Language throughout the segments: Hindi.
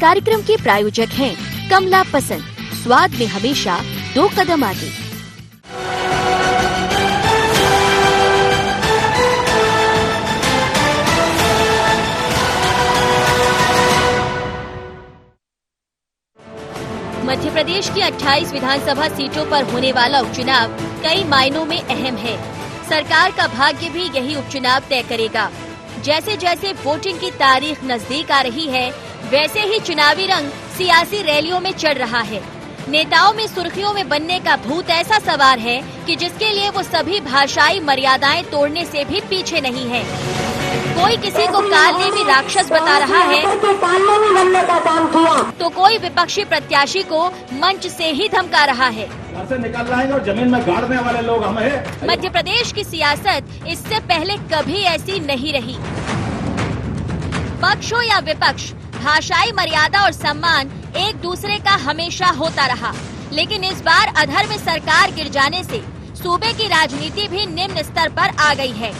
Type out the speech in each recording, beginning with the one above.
कार्यक्रम के प्रायोजक हैं कमला पसंद, स्वाद में हमेशा 2 कदम आगे। मध्य प्रदेश की 28 विधानसभा सीटों पर होने वाला उपचुनाव कई मायनों में अहम है। सरकार का भाग्य भी यही उपचुनाव तय करेगा। जैसे जैसे वोटिंग की तारीख नजदीक आ रही है, वैसे ही चुनावी रंग सियासी रैलियों में चढ़ रहा है। नेताओं में सुर्खियों में बनने का भूत ऐसा सवार है कि जिसके लिए वो सभी भाषाई मर्यादाएं तोड़ने से भी पीछे नहीं है। कोई किसी को काल ने भी राक्षस बता रहा है, तो कोई विपक्षी प्रत्याशी को मंच से ही धमका रहा है। से निकल रहे हैं और जमीन में गाड़ने वाले लोग हम हैं। मध्य प्रदेश की सियासत इससे पहले कभी ऐसी नहीं रही। पक्ष हो या विपक्ष, भाषाई मर्यादा और सम्मान एक दूसरे का हमेशा होता रहा, लेकिन इस बार अधर्म सरकार गिर जाने से सूबे की राजनीति भी निम्न स्तर पर आ गई है।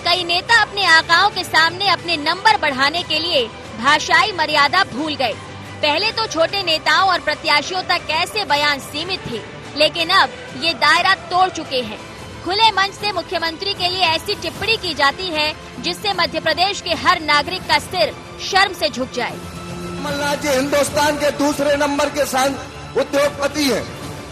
कई नेता अपने आकाओं के सामने अपने नंबर बढ़ाने के लिए भाषाई मर्यादा भूल गए। पहले तो छोटे नेताओं और प्रत्याशियों तक ऐसे बयान सीमित थे, लेकिन अब ये दायरा तोड़ चुके हैं। खुले मंच से मुख्यमंत्री के लिए ऐसी टिप्पणी की जाती है जिससे मध्य प्रदेश के हर नागरिक का सिर शर्म से झुक जाए। कमलनाथ जी हिंदुस्तान के दूसरे नंबर के उद्योगपति हैं।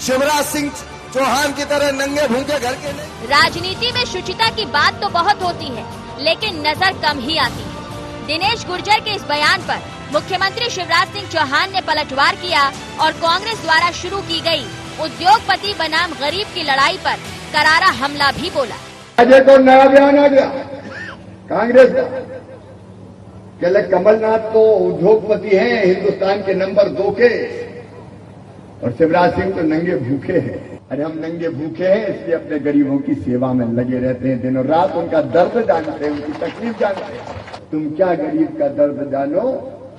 शिवराज सिंह चौहान की तरह नंगे भूखे घर के नहीं। राजनीति में शुचिता की बात तो बहुत होती है, लेकिन नजर कम ही आती है। दिनेश गुर्जर के इस बयान पर मुख्यमंत्री शिवराज सिंह चौहान ने पलटवार किया और कांग्रेस द्वारा शुरू की गई उद्योगपति बनाम गरीब की लड़ाई पर करारा हमला भी बोला। आज एक और नया बयान आ गया कांग्रेस का, कहले कमलनाथ तो उद्योगपति हैं हिंदुस्तान के नंबर 2 के, और शिवराज सिंह तो नंगे भूखे हैं। अरे हम नंगे भूखे हैं इसलिए अपने गरीबों की सेवा में लगे रहते हैं, दिनों रात उनका दर्द जानते हैं, उनकी तकलीफ जानते हैं। तुम क्या गरीब का दर्द जानो,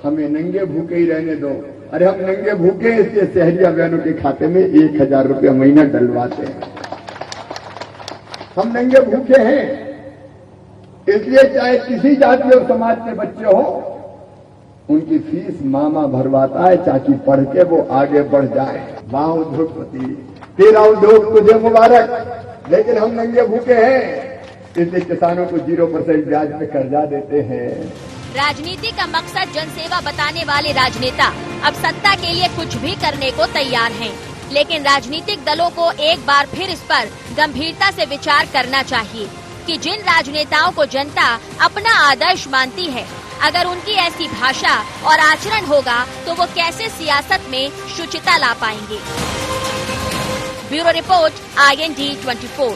हमें नंगे भूखे ही रहने दो। अरे हम नंगे भूखे हैं इसलिए शहरी बहनों के खाते में 1000 रुपया महीना डलवाते हैं। हम नंगे भूखे हैं इसलिए चाहे किसी जाति और समाज के बच्चे हो, उनकी फीस मामा भरवाता है ताकि पढ़ के वो आगे बढ़ जाए। वाह उद्योगपति, तेरा उद्योग तुझे मुबारक। लेकिन हम नंगे भूखे हैं इसलिए किसानों को 0% ब्याज में कर्जा देते हैं। राजनीति का मकसद जनसेवा बताने वाले राजनेता अब सत्ता के लिए कुछ भी करने को तैयार हैं, लेकिन राजनीतिक दलों को एक बार फिर इस पर गंभीरता से विचार करना चाहिए कि जिन राजनेताओं को जनता अपना आदर्श मानती है, अगर उनकी ऐसी भाषा और आचरण होगा तो वो कैसे सियासत में शुचिता ला पाएंगे। Bureau report, IND 24।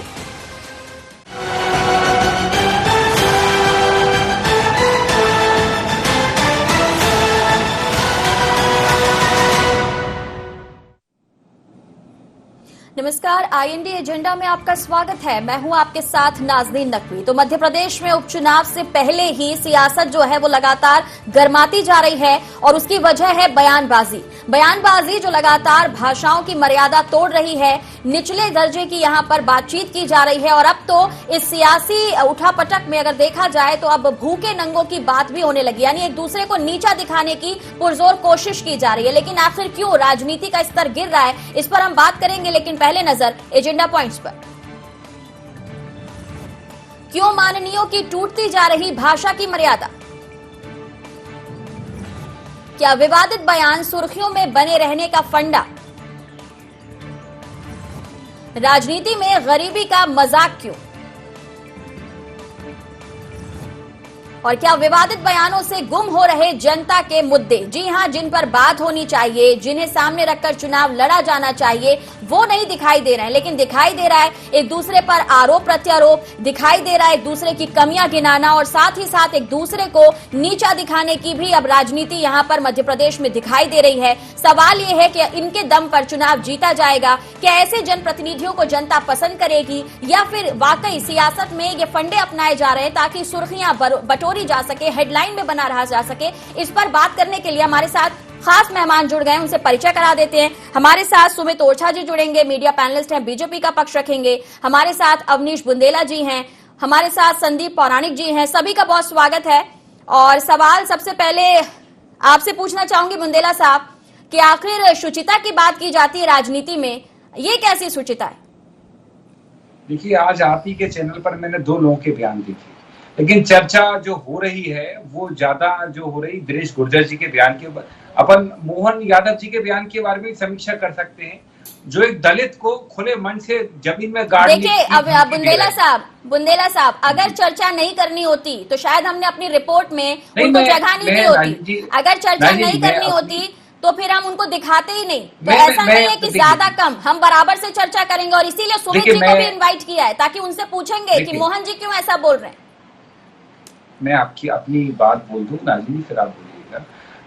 नमस्कार, IND एजेंडा में आपका स्वागत है। मैं हूं आपके साथ नाज़नीन नकवी। तो मध्य प्रदेश में उपचुनाव से पहले ही सियासत जो है वो लगातार गर्माती जा रही है और उसकी वजह है बयानबाजी जो लगातार भाषाओं की मर्यादा तोड़ रही है। निचले दर्जे की यहां पर बातचीत की जा रही है और अब तो इस सियासी उठापटक में अगर देखा जाए तो अब भूखे नंगों की बात भी होने लगी, यानी एक दूसरे को नीचा दिखाने की पुरजोर कोशिश की जा रही है। लेकिन आखिर क्यों राजनीति का स्तर गिर रहा है, इस पर हम बात करेंगे, लेकिन पहले नजर एजेंडा पॉइंट्स पर। क्यों माननीयों की टूटती जा रही भाषा की मर्यादा? क्या विवादित बयान सुर्खियों में बने रहने का फंडा? राजनीति में गरीबी का मजाक क्यों? और क्या विवादित बयानों से गुम हो रहे जनता के मुद्दे, जी हां, जिन पर बात होनी चाहिए, जिन्हें सामने रखकर चुनाव लड़ा जाना चाहिए, वो नहीं दिखाई दे रहे हैं। लेकिन दिखाई दे रहा है एक दूसरे पर आरोप प्रत्यारोप, दिखाई दे रहा है एक दूसरे की कमियां गिनाना और साथ ही साथ एक दूसरे को नीचा दिखाने की भी अब राजनीति यहां पर मध्य प्रदेश में दिखाई दे रही है। सवाल ये है कि इनके दम पर चुनाव जीता जाएगा? क्या ऐसे जनप्रतिनिधियों को जनता पसंद करेगी, या फिर वाकई सियासत में ये फंडे अपनाए जा रहे हैं ताकि सुर्खियां बटोरी जा सके, हेडलाइन में बना रहा जा सके? इस पर बात करने के लिए हमारे साथ खास मेहमान जुड़ गए, उनसे परिचय करा देते हैं। हमारे साथ सुमित ओरछा जी जुड़ेंगे, मीडिया पैनलिस्ट हैं, बीजेपी का पक्ष रखेंगे। हमारे साथ अवनीश बुंदेला जी हैं, हमारे साथ संदीप पौराणिक जी हैं। सभी का बहुत स्वागत है। और सवाल सबसे पहले आपसे पूछना चाहूंगी बुंदेला साहब कि आखिर शुचिता की बात की जाती है राजनीति में, ये कैसी शुचिता है? देखिए, आज आप ही के चैनल पर मैंने 2 लोगों के बयान देखे, लेकिन चर्चा जो हो रही है वो ज्यादा जो हो रही दिनेश गुर्जर जी के बयान के ऊपर। अपन मोहन यादव जी के बयान के बारे में समीक्षा कर सकते हैं, जो एक दलित को खुले मन से जमीन में गाड़ने देखिए, अब बुंदेला साहब अगर चर्चा नहीं करनी होती तो शायद हमने अपनी रिपोर्ट में उनको जगह नहीं दी होती। अगर चर्चा नहीं करनी होती तो फिर हम उनको दिखाते ही नहीं। तो ऐसा नहीं है कि ज्यादा कम, हम बराबर से चर्चा करेंगे और इसीलिए सुमित जी को भी इनवाइट किया है ताकि उनसे पूछेंगे कि मोहन जी क्यों ऐसा बोल रहे हैं। मैं आपकी अपनी बात बोल दूं नाज़रीन, फिर आप बोलिएगा।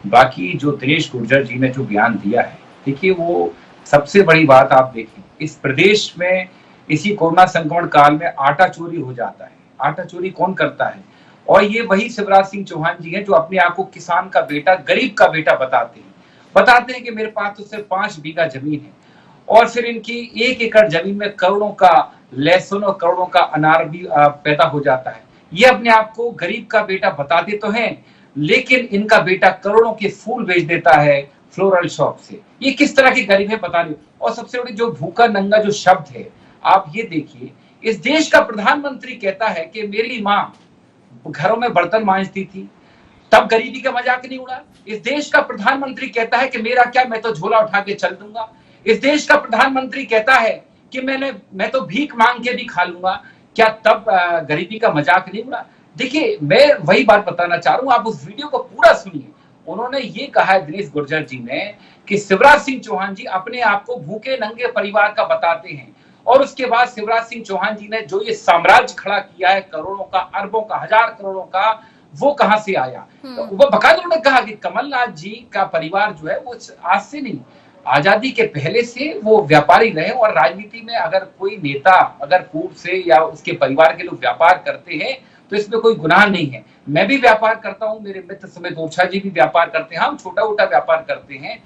बाकी जो दिनेश गुर्जर जी ने जो बयान दिया है, देखिए वो सबसे बड़ी बात आप देखिए, इस प्रदेश में इसी कोरोना संक्रमण काल में आटा चोरी हो जाता है। आटा चोरी कौन करता है? और ये वही शिवराज सिंह चौहान जी हैं जो अपने आप को किसान का बेटा, गरीब का बेटा बताते हैं कि मेरे पास तो सिर्फ 5 बीघा जमीन है, और फिर इनकी 1 एकड़ जमीन में करोड़ों का लहसुन और करोड़ों का अनार भी पैदा हो जाता है। ये अपने आप को गरीब का बेटा बताते तो हैं, लेकिन इनका बेटा करोड़ों के फूल बेच देता है फ्लोरल शॉप से। ये किस तरह की गरीब है बता रही। और सबसे बड़ी जो भूखा नंगा जो शब्द है, आप ये देखिए, इस देश का प्रधानमंत्री कहता है कि मेरी माँ घरों में बर्तन मांजती थी, तब गरीबी का मजाक नहीं उड़ा। इस देश का प्रधानमंत्री कहता है कि मेरा क्या, मैं तो झोला उठा के चल दूंगा। इस देश का प्रधानमंत्री कहता है कि मैं तो भीख मांग के भी खा लूंगा, क्या तब गरीबी का मजाक नहीं उड़ा? देखिए, मैं वही बात बताना चाह रहा हूं, आप उस वीडियो को पूरा सुनिए। उन्होंने ये कहा है दिनेश गुर्जर जी ने कि शिवराज सिंह चौहान जी अपने आप को भूखे नंगे परिवार का बताते हैं, और उसके बाद शिवराज सिंह चौहान जी ने जो ये साम्राज्य खड़ा किया है करोड़ों का, अरबों का, 1000 करोड़ों का, वो कहां से आया? तो वो बकायदा उन्होंने कहा कि कमलनाथ जी का परिवार जो है वो आज से नहीं, आजादी के पहले से वो व्यापारी रहे। और राजनीति में अगर कोई नेता अगर पूर्व से या उसके परिवार के लोग व्यापार करते हैं तो इसमें कोई गुनाह नहीं है। मैं भी व्यापार करता हूं, मेरे मित्र सुमित ओछा जी भी व्यापार करते हैं, हम छोटा मोटा व्यापार करते हैं,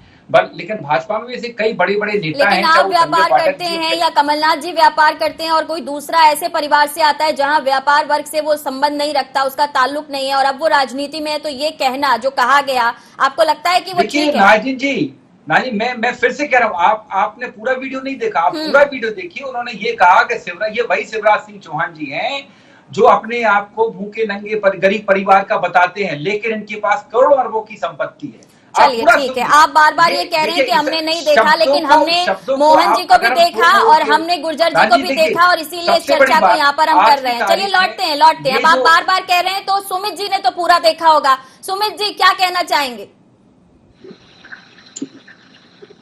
लेकिन भाजपा में से कई बड़े बड़े नेता हैं। लेकिन आप व्यापार करते हैं या कमलनाथ जी व्यापार करते हैं और कोई दूसरा ऐसे परिवार से आता है जहां व्यापार वर्ग से वो संबंध नहीं रखता, उसका ताल्लुक नहीं है, और अब वो राजनीति में है, तो ये कहना जो कहा गया, आपको लगता है कि वो ठीक है? नाजिन जी, मैं फिर से कह रहा हूँ, आपने पूरा वीडियो नहीं देखा, आप पूरा वीडियो देखिए। उन्होंने ये कहा कि ये वही शिवराज सिंह चौहान जी हैं जो अपने आप को भूखे नंगे गरीब परिवार का बताते हैं, लेकिन इनके पास करोड़ों अरबों की संपत्ति है। चलिए ठीक है, आप बार बार ये कह रहे हैं कि हमने नहीं देखा, लेकिन हमने मोहन जी को भी देखा और हमने गुर्जर जी को भी देखा, और इसीलिए इस चर्चा को यहाँ पर हम कर रहे हैं। चलिए लौटते हैं। अब आप बार बार कह रहे हैं तो सुमित जी ने तो पूरा देखा होगा। सुमित जी क्या कहना चाहेंगे?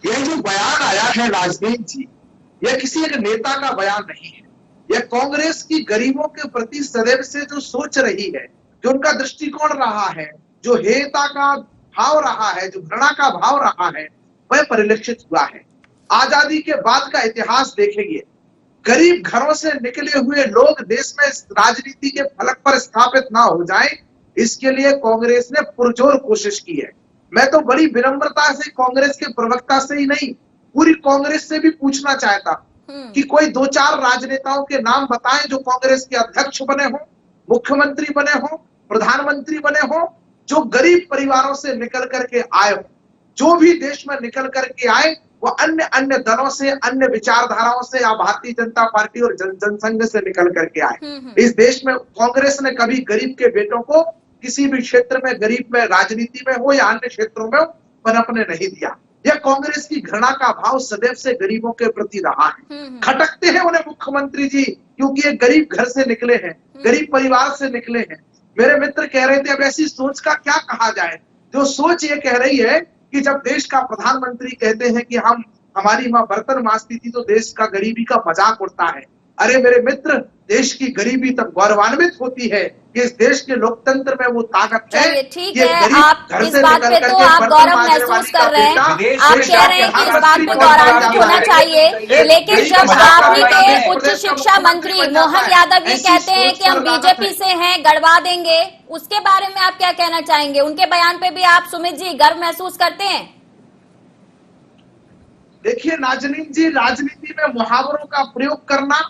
यह जो बयान आया है राजदीप जी, यह किसी एक नेता का बयान नहीं है। यह कांग्रेस की गरीबों के प्रति सदैव से जो सोच रही है, जो उनका दृष्टिकोण रहा है, जो हेयता का भाव रहा है, जो घृणा का भाव रहा है, वह परिलक्षित हुआ है। आजादी के बाद का इतिहास देखेंगे, गरीब घरों से निकले हुए लोग देश में राजनीति के फलक पर स्थापित ना हो जाएं, इसके लिए कांग्रेस ने पुरजोर कोशिश की है। मैं तो बड़ी विनम्रता से कांग्रेस के प्रवक्ता से ही नहीं, पूरी कांग्रेस से भी पूछना चाहता कि कोई 2-4 राजनेताओं के नाम बताएं जो कांग्रेस के अध्यक्ष बने हो, मुख्यमंत्री बने हो, प्रधानमंत्री बने हो, जो गरीब परिवारों से निकल करके आए हो। जो भी देश में निकल करके आए वो अन्य दलों से, अन्य विचारधाराओं से या भारतीय जनता पार्टी और जनसंघ से निकल करके आए। इस देश में कांग्रेस ने कभी गरीब के बेटों को किसी भी क्षेत्र में, गरीब में, राजनीति में हो या अन्य क्षेत्रों में पनपने नहीं दिया। यह कांग्रेस की घृणा का भाव सदैव से गरीबों के प्रति रहा है। खटकते हैं उन्हें मुख्यमंत्री जी, क्योंकि ये गरीब घर से निकले हैं, गरीब परिवार से निकले हैं। मेरे मित्र कह रहे थे अब ऐसी सोच का क्या कहा जाए। जो सोच ये कह रही है कि जब देश का प्रधानमंत्री कहते हैं कि हमारी माँ बर्तन मांजती थी तो देश का गरीबी का मजाक उड़ता है। अरे मेरे मित्र, देश की गरीबी तब गौरवान्वित होती है कि इस देश के लोकतंत्र में वो ताकत है। ठीक है, आप इस बात पे तो आप गौरव महसूस कर रहे हैं, आप कह रहे हैं कि इस बात पे गौरवान्वित होना चाहिए, लेकिन जब आप ही के उच्च शिक्षा मंत्री मोहन यादव ये कहते हैं कि हम बीजेपी से हैं, गड़वा देंगे, उसके बारे में आप क्या कहना चाहेंगे? उनके बयान पे भी आप सुमित जी गर्व महसूस करते हैं? देखिए नाजनीन जी, राजनीति में मुहावरों का प्रयोग करना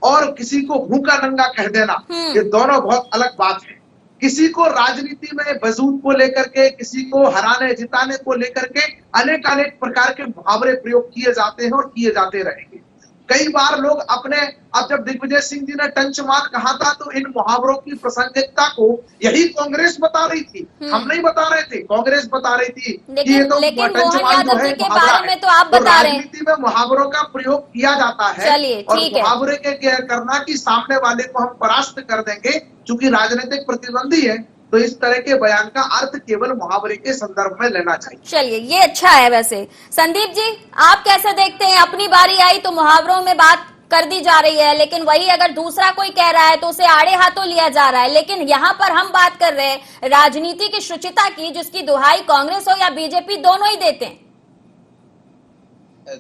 और किसी को भूखा नंगा कह देना, ये दोनों बहुत अलग बात है। किसी को राजनीति में वजूद को लेकर के, किसी को हराने जिताने को लेकर के अनेक अनेक प्रकार के मुहावरे प्रयोग किए जाते हैं और किए जाते रहेंगे। कई बार लोग अपने, अब जब दिग्विजय सिंह जी ने टंचमान कहा था तो इन मुहावरों की प्रासंगिकता को यही कांग्रेस बता रही थी, हम नहीं बता रहे थे, कांग्रेस बता रही थी कि ये तो टंचमान जो है मुहावरा है। तो आप बता रहे हैं राजनीति में मुहावरों का प्रयोग किया जाता है। चलिए ठीक है, मुहावरे के क्या करना कि सामने वाले को हम परास्त कर देंगे, चूंकि राजनीतिक प्रतिद्वंदी है तो इस तरह के बयान का अर्थ केवल मुहावरे के संदर्भ में लेना चाहिए। चलिए ये अच्छा है। वैसे संदीप जी आप कैसे देखते हैं? अपनी बारी आई तो मुहावरों में बात कर दी जा रही है, लेकिन वही अगर दूसरा कोई कह रहा है तो उसे आड़े हाथों लिया जा रहा है। लेकिन यहाँ पर हम बात कर रहे हैं राजनीति की शुचिता की, जिसकी दुहाई कांग्रेस हो या बीजेपी दोनों ही देते हैं।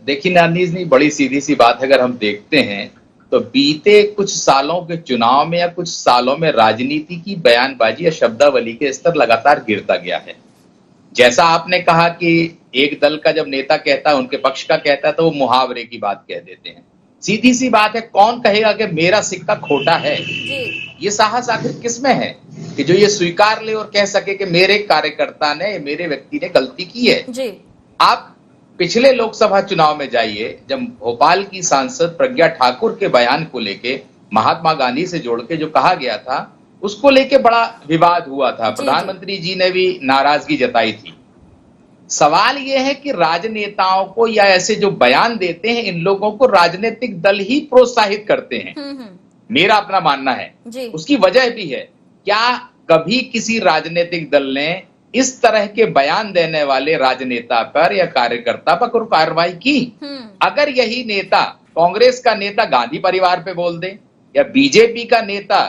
देखिए नानीज जी, बड़ी सीधी सी बात है, अगर हम देखते हैं तो बीते कुछ सालों के चुनाव में या कुछ सालों में राजनीति की बयानबाजी या शब्दावली के स्तर लगातार गिरता गया है। जैसा आपने कहा कि एक दल का जब नेता कहता है, उनके पक्ष का कहता है, तो वो मुहावरे की बात कह देते हैं। सीधी सी बात है, कौन कहेगा कि मेरा सिक्का खोटा है? ये साहस आखिर किसमें है कि जो ये स्वीकार ले और कह सके कि मेरे कार्यकर्ता ने, मेरे व्यक्ति ने गलती की है। आप पिछले लोकसभा चुनाव में जाइए, जब भोपाल की सांसद प्रज्ञा ठाकुर के बयान को लेके महात्मा गांधी से जोड़ के जो कहा गया था, उसको लेके बड़ा विवाद हुआ था। प्रधानमंत्री जी ने भी नाराजगी जताई थी। सवाल यह है कि राजनेताओं को या ऐसे जो बयान देते हैं, इन लोगों को राजनीतिक दल ही प्रोत्साहित करते हैं। मेरा अपना मानना है। उसकी वजह भी है, क्या कभी किसी राजनीतिक दल ने इस तरह के बयान देने वाले राजनेता पर या कार्यकर्ता पर कोई कार्रवाई की? अगर यही नेता, कांग्रेस का नेता गांधी परिवार पे बोल दे या बीजेपी का नेता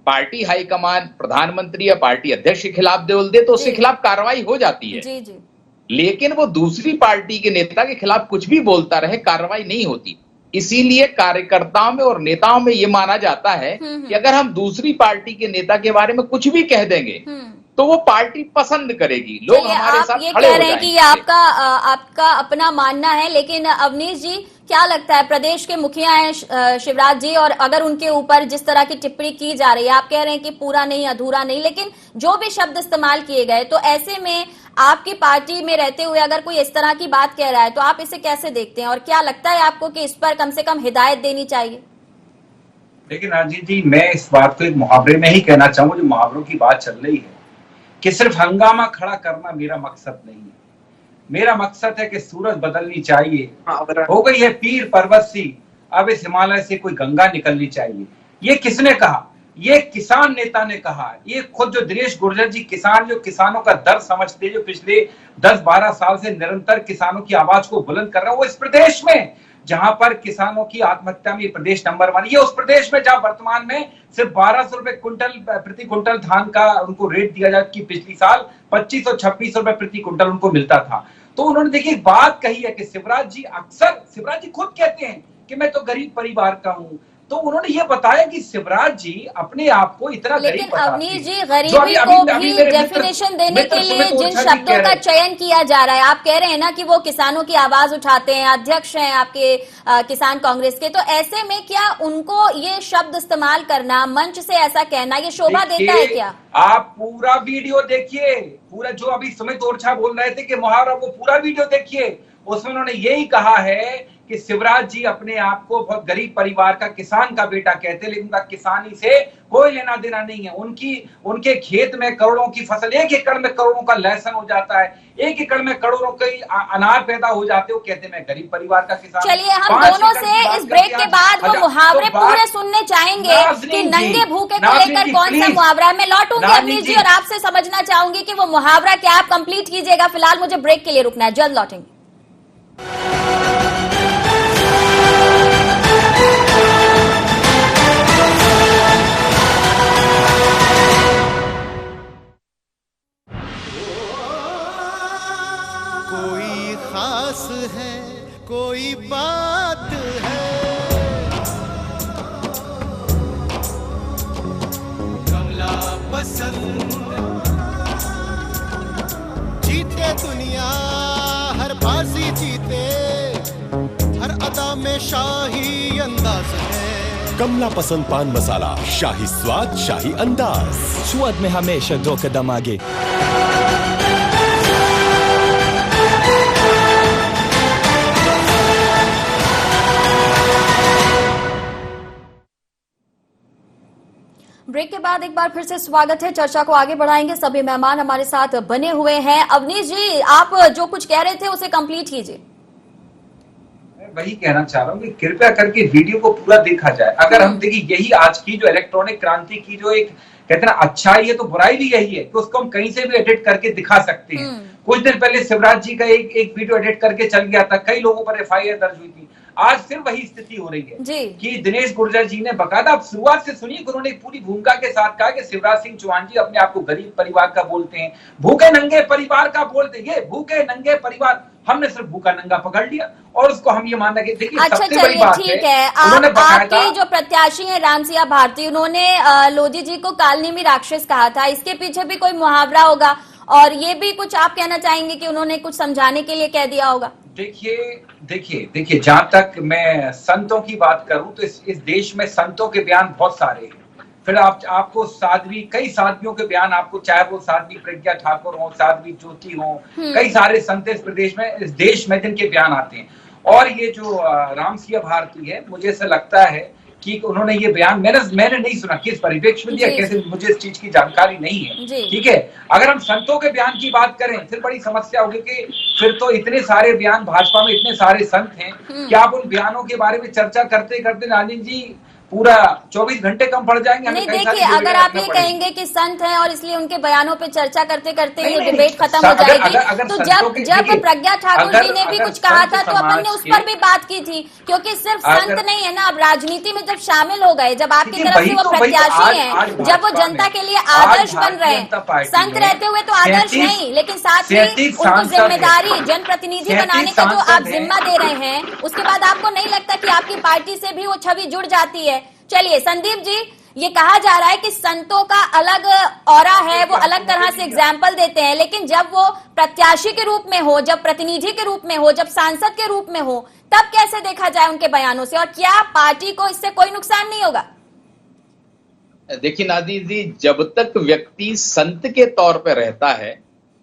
पार्टी हाईकमान, प्रधानमंत्री या पार्टी अध्यक्ष के खिलाफ बोल दे तो उसके खिलाफ कार्रवाई हो जाती है। लेकिन वो दूसरी पार्टी के नेता के खिलाफ कुछ भी बोलता रहे, कार्रवाई नहीं होती। इसीलिए कार्यकर्ताओं में और नेताओं में ये माना जाता है कि अगर हम दूसरी पार्टी के नेता के बारे में कुछ भी कह देंगे तो वो पार्टी पसंद करेगी, लोग हमारे साथ ये खड़े कह हो रहे हैं कि ये आपका अपना मानना है। लेकिन अवनीश जी क्या लगता है, प्रदेश के मुखिया हैं शिवराज जी, और अगर उनके ऊपर जिस तरह की टिप्पणी की जा रही है, आप कह रहे हैं कि पूरा नहीं, अधूरा नहीं, लेकिन जो भी शब्द इस्तेमाल किए गए, तो ऐसे में आपकी पार्टी में रहते हुए अगर कोई इस तरह की बात कह रहा है तो आप इसे कैसे देखते हैं, और क्या लगता है आपको कि इस पर कम से कम हिदायत देनी चाहिए? लेकिन राजीव जी, मैं इस बात को एक मुहावरे में ही कहना चाहूंगा, जो मुहावरों की बात चल रही है कि सिर्फ हंगामा खड़ा करना मेरा मकसद नहीं है। मेरा मकसद है कि सूरज बदलनी चाहिए। हो गई है पीर पर्वत सी, अब इस हिमालय से कोई गंगा निकलनी चाहिए। ये किसने कहा? ये किसान नेता ने कहा। ये खुद जो दिनेश गुर्जर जी, किसान, जो किसानों का दर्द समझते, जो पिछले 10-12 साल से निरंतर किसानों की आवाज को बुलंद कर रहे हैं, वो इस प्रदेश में जहां पर किसानों की आत्महत्या में प्रदेश नंबर 1, ये उस प्रदेश में जहां वर्तमान में सिर्फ 1200 रुपए प्रति क्विंटल धान का उनको रेट दिया जाए, कि पिछली साल 2500-2600 रुपए प्रति क्विंटल उनको मिलता था। तो उन्होंने देखिए एक बात कही है कि शिवराज जी खुद कहते हैं कि मैं तो गरीब परिवार का हूं। तो उन्होंने ये बताया कि शिवराज जी अपने आप को इतना गरीब बताते हैं। अवनीश जी, गरीबी को भी डेफिनेशन देने के लिए जिन शब्दों का चयन किया जा रहा है, आप कह रहे हैं ना कि वो किसानों की आवाज उठाते हैं, अध्यक्ष हैं आपके किसान कांग्रेस के, तो ऐसे में क्या उनको ये शब्द इस्तेमाल करना, मंच से ऐसा कहना, ये शोभा देता है क्या? आप पूरा वीडियो देखिए, पूरा जो अभी सुमित ओरछा बोल रहे थे कि मुहावरा, वो पूरा वीडियो देखिए। उसमें उन्होंने यही कहा है कि शिवराज जी अपने आप को बहुत गरीब परिवार का, किसान का बेटा कहते हैं, लेकिन उनका किसानी से कोई लेना देना नहीं है। उनके खेत में करोड़ों की फसल, 1 एकड़ में करोड़ों का लहसुन हो जाता है, 1 एकड़ में करोड़ों के अनार पैदा हो जाते हो, कहते हैं मैं गरीब परिवार का किसान। चलिए हम दोनों से इस ब्रेक के बाद वो मुहावरे पूरे सुनने चाहेंगे कि नंगे भूखे को लेकर कौन सा मुहावरा है। मैं लौटूंगी अवनीश जी और आपसे समझना चाहूंगी कि वो मुहावरा क्या, आप कंप्लीट कीजिएगा। फिलहाल मुझे ब्रेक के लिए रुकना है, जल्द लौटेंगे। कोई खास है, कोई बात है, कमला पसंद, जीते दुनिया हर बाजी जीते, हर अदा में शाही अंदाज है। कमला पसंद पान मसाला, शाही स्वाद, शाही अंदाज। स्वाद में हमेशा 2 कदम आगे। ब्रेक के बाद एक बार फिर से स्वागत है। चर्चा को आगे बढ़ाएंगे। सभी मेहमान हमारे साथ बने हुए हैं। अवनीश जी, आप जो कुछ कह रहे थे उसे कंप्लीट कीजिए। वही कहना चाह रहा हूँ कि कृपया करके वीडियो को पूरा देखा जाए। अगर हम देखिए, यही आज की जो इलेक्ट्रॉनिक क्रांति की जो एक कहते हैं अच्छाई है, तो बुराई भी यही है कि उसको हम कहीं से भी एडिट करके दिखा सकते हैं। कुछ दिन पहले शिवराज जी का एक वीडियो एडिट करके चल गया था, कई लोगों पर FIR दर्ज हुई थी। आज फिर वही स्थिति हो रही है कि दिनेश गुर्जर जी ने बकायदा, आप शुरुआत से सुनिए, उन्होंने पूरी भूमिका के साथ कहा कि शिवराज सिंह चौहान जी अपने आप को गरीब परिवार का बोलते हैं, भूखे नंगे परिवार का बोलते हैं। ये भूखे नंगे परिवार, हमने सिर्फ भूखा नंगा पकड़ लिया और उसको हम ये मानना कि देखिए अच्छा, सबसे बड़ी बात ठीक है। आपके जो प्रत्याशी हैं रामसिया भारती, उन्होंने लोधी जी को कालनेमी राक्षस कहा था। इसके पीछे भी कोई मुहावरा होगा और ये भी कुछ आप कहना चाहेंगे कि उन्होंने कुछ समझाने के लिए कह दिया होगा? देखिए जहां तक मैं संतों की बात करूं तो इस देश में संतों के बयान बहुत सारे हैं। फिर आपको कई साध्वियों के बयान, आपको चाहे वो साध्वी प्रज्ञा ठाकुर हो, साध्वी ज्योति हो, कई सारे संत इस देश में जिनके बयान आते हैं। और ये जो रामसिया भारती है, मुझे ऐसा लगता है कि उन्होंने ये बयान मैंने नहीं सुना किस परिप्रेक्ष्य में दिया, कैसे, मुझे इस चीज की जानकारी नहीं है। ठीक है, अगर हम संतों के बयान की बात करें फिर बड़ी समस्या होगी कि फिर तो इतने सारे बयान, भाजपा में इतने सारे संत हैं कि आप उन बयानों के बारे में चर्चा करते करते नाजिन जी पूरा 24 घंटे कम पड़ जाएंगे। नहीं, देखिए, अगर आप ये कहेंगे कि संत हैं और इसलिए उनके बयानों पे चर्चा करते करते ये डिबेट खत्म हो जाएगी, तो जब प्रज्ञा ठाकुर जी ने भी कुछ कहा था तो अपन ने उस पर भी बात की थी, क्योंकि सिर्फ संत नहीं है ना, अब राजनीति में जब शामिल हो गए, जब आपकी तरफ से वो प्रत्याशी हैं, जब वो जनता के लिए आदर्श बन रहे हैं, संत रहते हुए तो आदर्श नहीं, लेकिन साथ ही उनको जिम्मेदारी, जनप्रतिनिधि बनाने का जो आप जिम्मा दे रहे हैं, उसके बाद आपको नहीं लगता कि आपकी पार्टी से भी वो छवि जुड़ जाती है? चलिए संदीप जी, ये कहा जा रहा है कि संतों का अलग ऑरा है, वो अलग तरह से एग्जाम्पल देते हैं, लेकिन जब वो प्रत्याशी के रूप में हो, जब प्रतिनिधि के रूप में हो, जब सांसद के रूप में हो, तब कैसे देखा जाए उनके बयानों से, और क्या पार्टी को इससे कोई नुकसान नहीं होगा? देखिए नादिर जी, जब तक व्यक्ति संत के तौर पर रहता है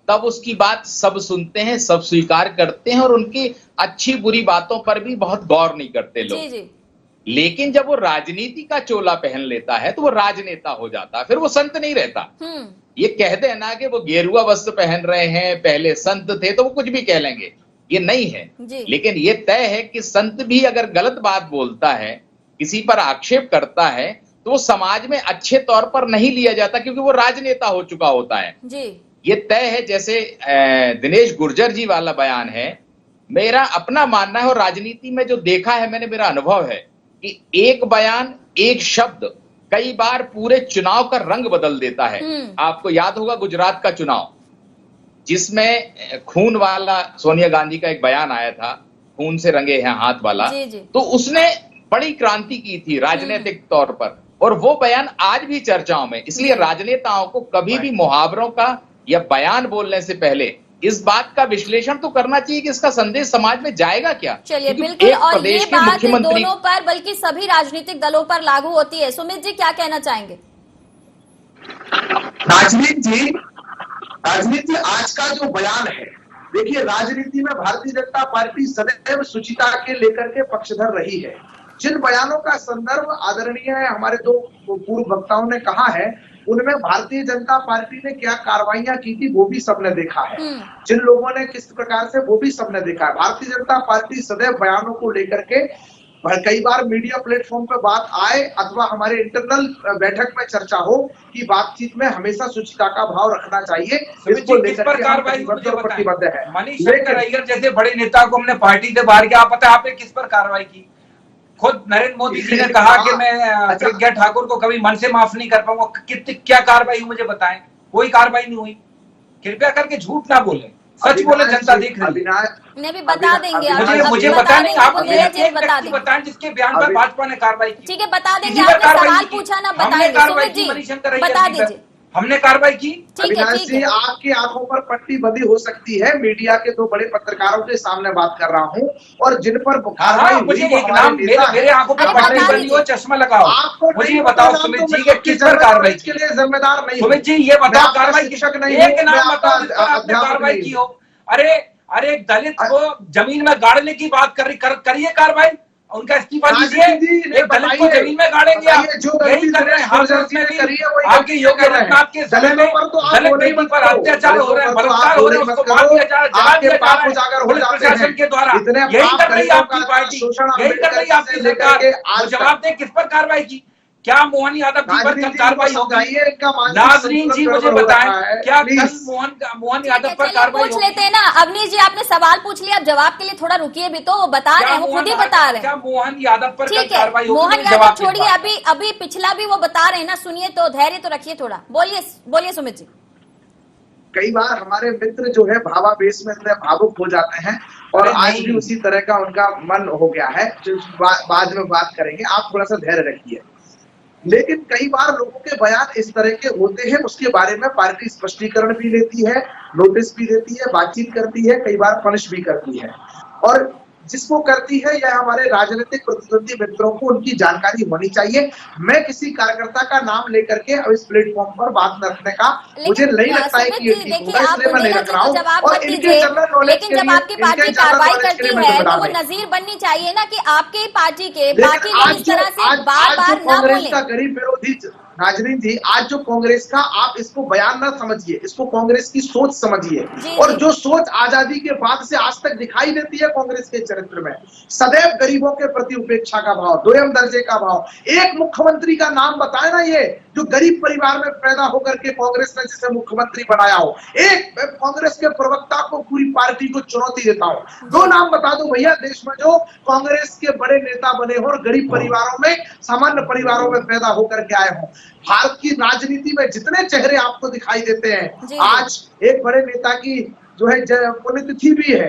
तब उसकी बात सब सुनते हैं, सब स्वीकार करते हैं और उनकी अच्छी बुरी बातों पर भी बहुत गौर नहीं करते लोग। जी जी। लेकिन जब वो राजनीति का चोला पहन लेता है तो वो राजनेता हो जाता है, फिर वो संत नहीं रहता। ये कह देना कि वो गेरुआ वस्त्र पहन रहे हैं, पहले संत थे, तो वो कुछ भी कह लेंगे, ये नहीं है। लेकिन ये तय है कि संत भी अगर गलत बात बोलता है, किसी पर आक्षेप करता है, तो वो समाज में अच्छे तौर पर नहीं लिया जाता, क्योंकि वो राजनेता हो चुका होता है। ये तय है। जैसे दिनेश गुर्जर जी वाला बयान है, मेरा अपना मानना है और राजनीति में जो देखा है मैंने, मेरा अनुभव है कि एक बयान, एक शब्द कई बार पूरे चुनाव का रंग बदल देता है। आपको याद होगा गुजरात का चुनाव, जिसमें खून वाला सोनिया गांधी का एक बयान आया था, खून से रंगे हैं हाथ वाला, तो उसने बड़ी क्रांति की थी राजनीतिक तौर पर, और वो बयान आज भी चर्चाओं में। इसलिए राजनेताओं को कभी भी मुहावरों का या बयान बोलने से पहले इस बात का विश्लेषण तो करना चाहिए कि इसका संदेश समाज में जाएगा क्या। चलिए, बिल्कुल, और ये बात दोनों पर बल्कि सभी राजनीतिक दलों पर लागू होती है। सुमित जी, क्या कहना चाहेंगे? राजनीति आज का जो बयान है, देखिए, राजनीति में भारतीय जनता पार्टी सदैव शुचिता के लेकर के पक्षधर रही है। जिन बयानों का संदर्भ आदरणीय है, हमारे दो पूर्व वक्ताओं ने कहा है, उनमें भारतीय जनता पार्टी ने क्या कार्रवाइयां की थी वो भी सबने देखा है, जिन लोगों ने किस प्रकार से, वो भी सबने देखा है। भारतीय जनता पार्टी सदैव बयानों को लेकर के, कई बार मीडिया प्लेटफॉर्म पर बात आए अथवा हमारे इंटरनल बैठक में चर्चा हो, कि बातचीत में हमेशा शुचिता का भाव रखना चाहिए। इसको लेकर के प्रतिबद्ध है। मनीष अय्यर जैसे बड़े नेता को हमने पार्टी से बाहर किया, पता है आपने किस पर कार्रवाई की? खुद नरेंद्र मोदी जी ने कहा कि मैं प्रज्ञा ठाकुर को कभी मन से माफ नहीं कर पाऊंगा। क्या कार्रवाई हुई मुझे बताएं? कोई कार्रवाई नहीं हुई। कृपया करके झूठ ना बोले, सच बोले, जनता देख रही है। नहीं, भी बता देंगे, मुझे बता नहीं, आप बताएं जिसके बयान पर भाजपा ने कार्रवाई की। ठीक है, बता देंगे। आपने सवाल पूछा ना, बताएंगे। सुमित जी, बता दीजिए। हमने कार्रवाई की। अविनाश जी, आपकी आंखों पर पट्टी बंदी हो सकती है, मीडिया के दो बड़े पत्रकारों के सामने बात कर रहा हूँ, और जिन पर कार्रवाई मुझे हुई, एक नाम, मेरे आंखों पर पट्टी बंदी हो, चश्मा लगाओ, आपको मुझे ये बताओ सुमित जी के किस पर कार्रवाई के लिए जिम्मेदार नहीं। सुमित जी ये बताओ कार्रवाई शिक्षक नहीं, एक नाम बताओ जिस पर आपने कार्रवाई की हो। अरे एक दलित को जमीन में गाड़ने की बात करिए कार्रवाई, उनका इस्तीफा दीजिए। एक दलित को जमीन में गाड़ेंगे आप, यही कर रहे हैं। आपके योगी आदित्यनाथ के समय में दलित बेटी पर अत्याचार हो रहे हैं, बलात्कार हो रहे हैं, उसको मार दिया जा रहा है पुलिस प्रशासन के द्वारा। यही कर रही है आपकी पार्टी, यही कर रही है आपकी सरकार। जवाब दें किस पर कार्रवाई की, क्या मोहन यादव जी पर कल कार्रवाई होगी? नाजरीन जी मुझे बताएं, क्या कल मोहन यादव पर कार्रवाई पूछ लेते हैं ना। अवनीश जी आपने सवाल पूछ लिया, अब जवाब के लिए थोड़ा रुकिए भी, तो वो बता रहे हैं, वो खुद ही बता रहे हैं। क्या मोहन यादव पर ठीक है, मोहन यादव छोड़िए, अभी पिछला भी वो बता रहे हैं ना, सुनिए तो धैर्य तो रखिए थोड़ा। बोलिए सुमित जी। कई बार हमारे मित्र जो है भावावेश में इतने भावुक हो जाते हैं, और आज भी उसी तरह का उनका मन हो गया है, जो बाद में बात करेंगे, आप थोड़ा सा धैर्य रखिए। लेकिन कई बार लोगों के बयान इस तरह के होते हैं, उसके बारे में पार्टी स्पष्टीकरण भी लेती है, नोटिस भी देती है, बातचीत करती है, कई बार पनिश भी करती है, और जिसको करती है यह हमारे राजनीतिक प्रतिद्वंदी मित्रों को उनकी जानकारी होनी चाहिए। मैं किसी कार्यकर्ता का नाम लेकर के अब इस प्लेटफॉर्म पर बात न रखने का मुझे नहीं लगता है कि ये ठीक होगा, इसलिए मैं नहीं रख रहा हूँ। और इनके जनरल नॉलेज लेकिन जब आपकी पार्टी कार्रवाई करती है तो वो नजीर बननी चाहिए ना, कि आपके पार्टी के बाकी लोग इस तरह से बार-बार ना बोलें। का गरीब विरोधी नाजरीन जी, आज जो कांग्रेस का, आप इसको बयान ना समझिए, इसको कांग्रेस की सोच समझिए, और जो सोच आजादी के बाद से आज तक दिखाई देती है कांग्रेस के चरित्र में, सदैव गरीबों के प्रति उपेक्षा का भाव, दोयम दर्जे का भाव। एक मुख्यमंत्री का नाम बताए ना, ये जो गरीब परिवार में पैदा होकर के कांग्रेस ने जिसे मुख्यमंत्री बनाया हो, एक कांग्रेस के प्रवक्ता को, पूरी पार्टी को चुनौती देता हूं, दो नाम बता दो भैया देश में जो कांग्रेस के बड़े नेता बने हो और गरीब परिवारों में, सामान्य परिवारों में पैदा होकर के आए हो। भारत की राजनीति में जितने चेहरे आपको दिखाई देते हैं, आज एक बड़े नेता की जो है पुण्यतिथि भी है,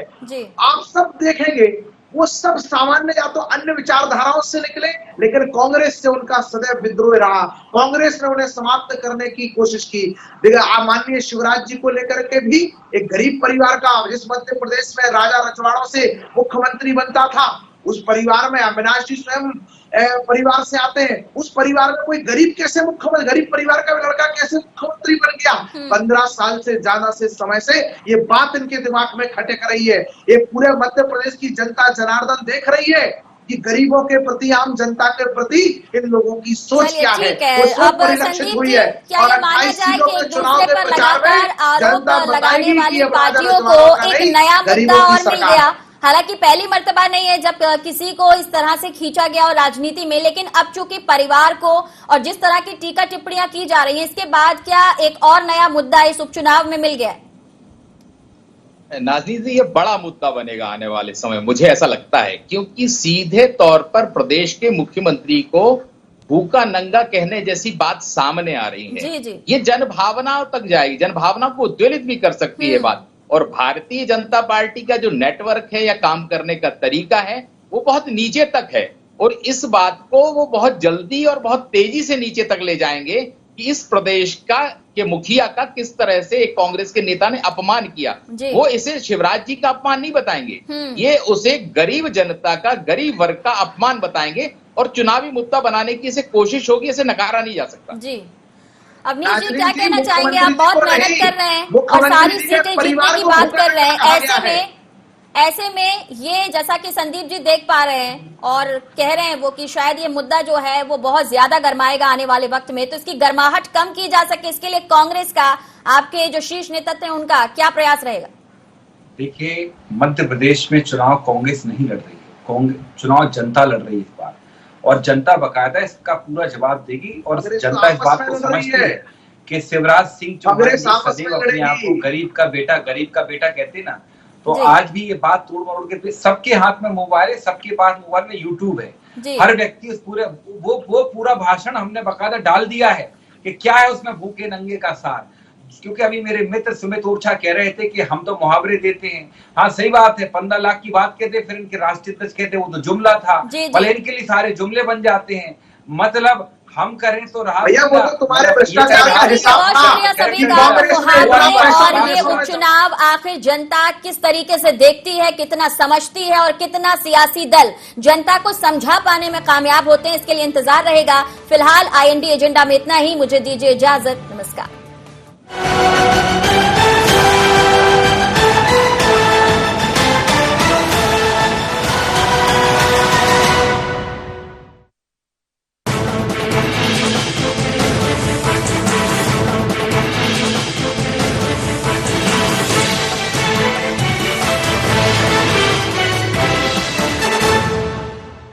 आप सब देखेंगे वो सब सामान्य या तो अन्य विचारधाराओं से निकले, लेकिन कांग्रेस से उनका सदैव विद्रोह रहा। कांग्रेस ने उन्हें समाप्त करने की कोशिश की। माननीय शिवराज जी को लेकर के भी एक गरीब परिवार का, जिस मध्य प्रदेश में राजा रजवाड़ों से मुख्यमंत्री बनता था, उस परिवार में अविनाश जी स्वयं परिवार से आते हैं, उस परिवार में कोई गरीब कैसे मुख्यमंत्री, गरीब परिवार का लड़का कैसे मुख्यमंत्री बन गया? 15 साल से ज्यादा से समय से ये बात इनके दिमाग में खटक रही है। ये पूरे मध्य प्रदेश की जनता जनार्दन देख रही है कि गरीबों के प्रति, आम जनता के प्रति इन लोगों की सोच क्या है, वो सोच परिलक्षित हुई है। और 28 सीटों के चुनाव के प्रचार में जनता बताएगी कि पार्टियों को एक नया मुद्दा और मिल गया। हालांकि पहली मर्तबा नहीं है जब किसी को इस तरह से खींचा गया और राजनीति में, लेकिन अब चूंकि परिवार को और जिस तरह की टीका टिप्पणियां की जा रही हैं, इसके बाद क्या एक और नया मुद्दा इस उपचुनाव में मिल गया है? नाज़रीन जी, ये बड़ा मुद्दा बनेगा आने वाले समय, मुझे ऐसा लगता है, क्योंकि सीधे तौर पर प्रदेश के मुख्यमंत्री को भूखा नंगा कहने जैसी बात सामने आ रही है। जी। ये जनभावनाओं तक जाएगी, जनभावना को उद्वेलित भी कर सकती है बात। और भारतीय जनता पार्टी का जो नेटवर्क है या काम करने का तरीका है, वो बहुत नीचे तक है, और इस बात को वो बहुत जल्दी और बहुत तेजी से नीचे तक ले जाएंगे कि इस प्रदेश के मुखिया का किस तरह से एक कांग्रेस के नेता ने अपमान किया। वो इसे शिवराज जी का अपमान नहीं बताएंगे, ये उसे गरीब जनता का, गरीब वर्ग का अपमान बताएंगे, और चुनावी मुद्दा बनाने की इसे कोशिश होगी, इसे नकारा नहीं जा सकता। जी अवनीश जी क्या कहना चाहेंगे? आप बहुत मेहनत कर रहे हैं और सारी सीटें जीतने की बात कर रहे हैं, ऐसे में ये जैसा कि संदीप जी देख पा रहे हैं और कह रहे हैं वो कि शायद ये मुद्दा जो है वो बहुत ज्यादा गरमाएगा आने वाले वक्त में, तो इसकी गर्माहट कम की जा सके, इसके लिए कांग्रेस का, आपके जो शीर्ष नेतृत्व है उनका क्या प्रयास रहेगा? देखिए, मध्य प्रदेश में चुनाव कांग्रेस नहीं लड़ रही है, चुनाव जनता लड़ रही है इस बार, और जनता बकायदा इसका पूरा जवाब देगी। और जनता इस बात को समझती है कि शिवराज सिंह चौहान सदैव अपने आप को गरीब का बेटा कहते ना, तो आज भी ये बात तोड़ मरोड़ के, सबके हाथ में मोबाइल है, सबके पास मोबाइल में यूट्यूब है, हर व्यक्ति उस पूरे वो पूरा भाषण हमने बकायदा डाल दिया है कि क्या है उसमें भूखे नंगे का सार। क्योंकि अभी मेरे मित्र सुमित ओरछा कह रहे थे कि हम तो मुहावरे देते हैं, हाँ सही बात है, 15 लाख की बात कहते, फिर इनके राष्ट्रीय ध्वज कहते, वो तो जुमला था, भले इनके लिए सारे जुमले बन जाते हैं। मतलब हम करें तो रहा भैया वो तो तुम्हारे मतलब ये भ्रष्टाचार तो का बहुत हिसाब बहुत था शुक्रिया सभी कि का कांग्रेस ने मुहावरे इतना पैसा और ये बना उपचुनाव आखिर जनता किस तरीके से देखती है, कितना समझती है और कितना सियासी दल जनता को समझा पाने में कामयाब होते हैं, इसके लिए इंतजार रहेगा। फिलहाल IND एजेंडा में इतना ही। मुझे दीजिए इजाजत। नमस्कार।